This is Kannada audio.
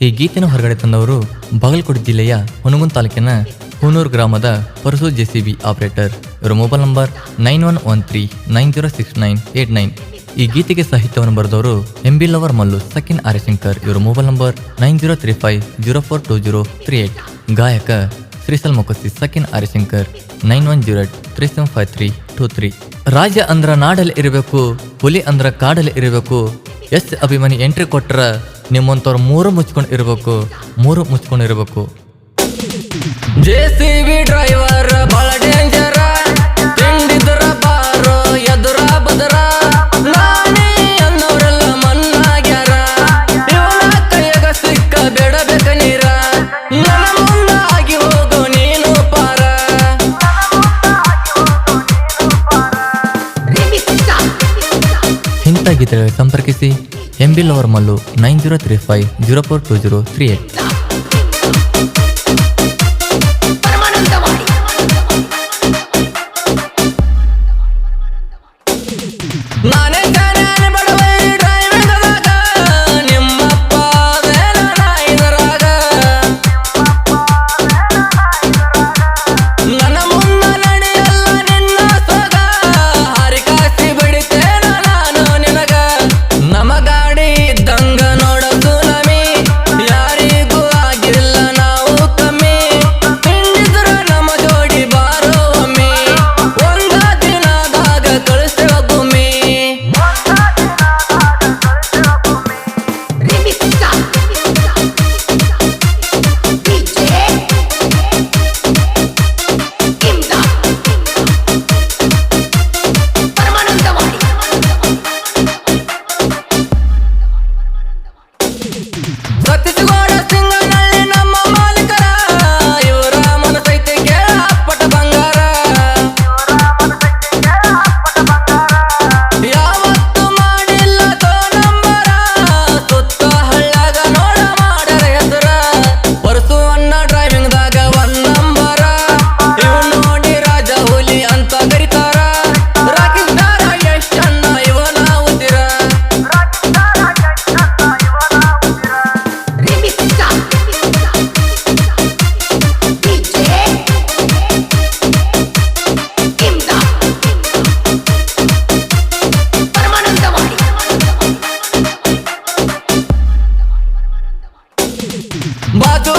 ಈ ಗೀತೆನ ಹೊರಗಡೆ ತಂದವರು ಬಾಗಲಕೋಟೆ ಜಿಲ್ಲೆಯ ಹುನಗುಂದ ತಾಲೂಕಿನ ಹೂನೂರು ಗ್ರಾಮದ ಪರಸು ಜೆಸಿಬಿ ಆಪರೇಟರ್. ಇವರ ಮೊಬೈಲ್ ನಂಬರ್ 9113906989. ಈ ಗೀತೆಗೆ ಸಾಹಿತ್ಯವನ್ನು ಬರೆದವರು ಎಂಬಿ ಲವರ್ ಮಲ್ಲು ಸಕಿನ್ ಆರ್ಯಶಂಕರ್. ಇವರ ಮೊಬೈಲ್ ನಂಬರ್ 9035042038. ಗಾಯಕ ಶ್ರೀಸಲ್ ಮೊಕಸಿ ಸಕಿನ್ ಆರ್ಯಶಂಕರ್ 9108375323. ರಾಜ ಅಂದ್ರ ನಾಡಲ್ಲಿ ಇರಬೇಕು, ಹುಲಿ ಅಂದ್ರ ಕಾಡಲ್ಲಿ ಇರಬೇಕು. ಎಸ್ ಅಭಿಮಾನಿ ಎಂಟ್ರಿ ಕೊಟ್ರ ನಿಮ್ಮಂತವ್ರು ಮೂರು ಮುಚ್ಕೊಂಡಿರ್ಬೇಕು. ಜೆಸಿಬಿ ಡ್ರೈವರ್ ಬಹಳ ಡೇಂಜರ, ತಿಂಡಿದ್ರ ಬಾರೋ ಎದುರ ಬದರ. ನಾನೇ ಅನ್ನೋರೆಲ್ಲ ಮಣ್ಣಾಗ್ಯಾರ, ಇವನ ಕೈಯಾಗ ಸಿಕ್ಕ ಬೇಡಬೇಕ ನೀರ. ನನ್ನ ಮುಂದಾಗಿ ಹೋಗು ನೀನು ಪಾರ. ಇಂಥ ಗೀತೆಗಳಿಗೆ ಸಂಪರ್ಕಿಸಿ ಎಂಬಿ ಲವರ್ ಮಲ್ಲು 9035042038. ಬಾಜು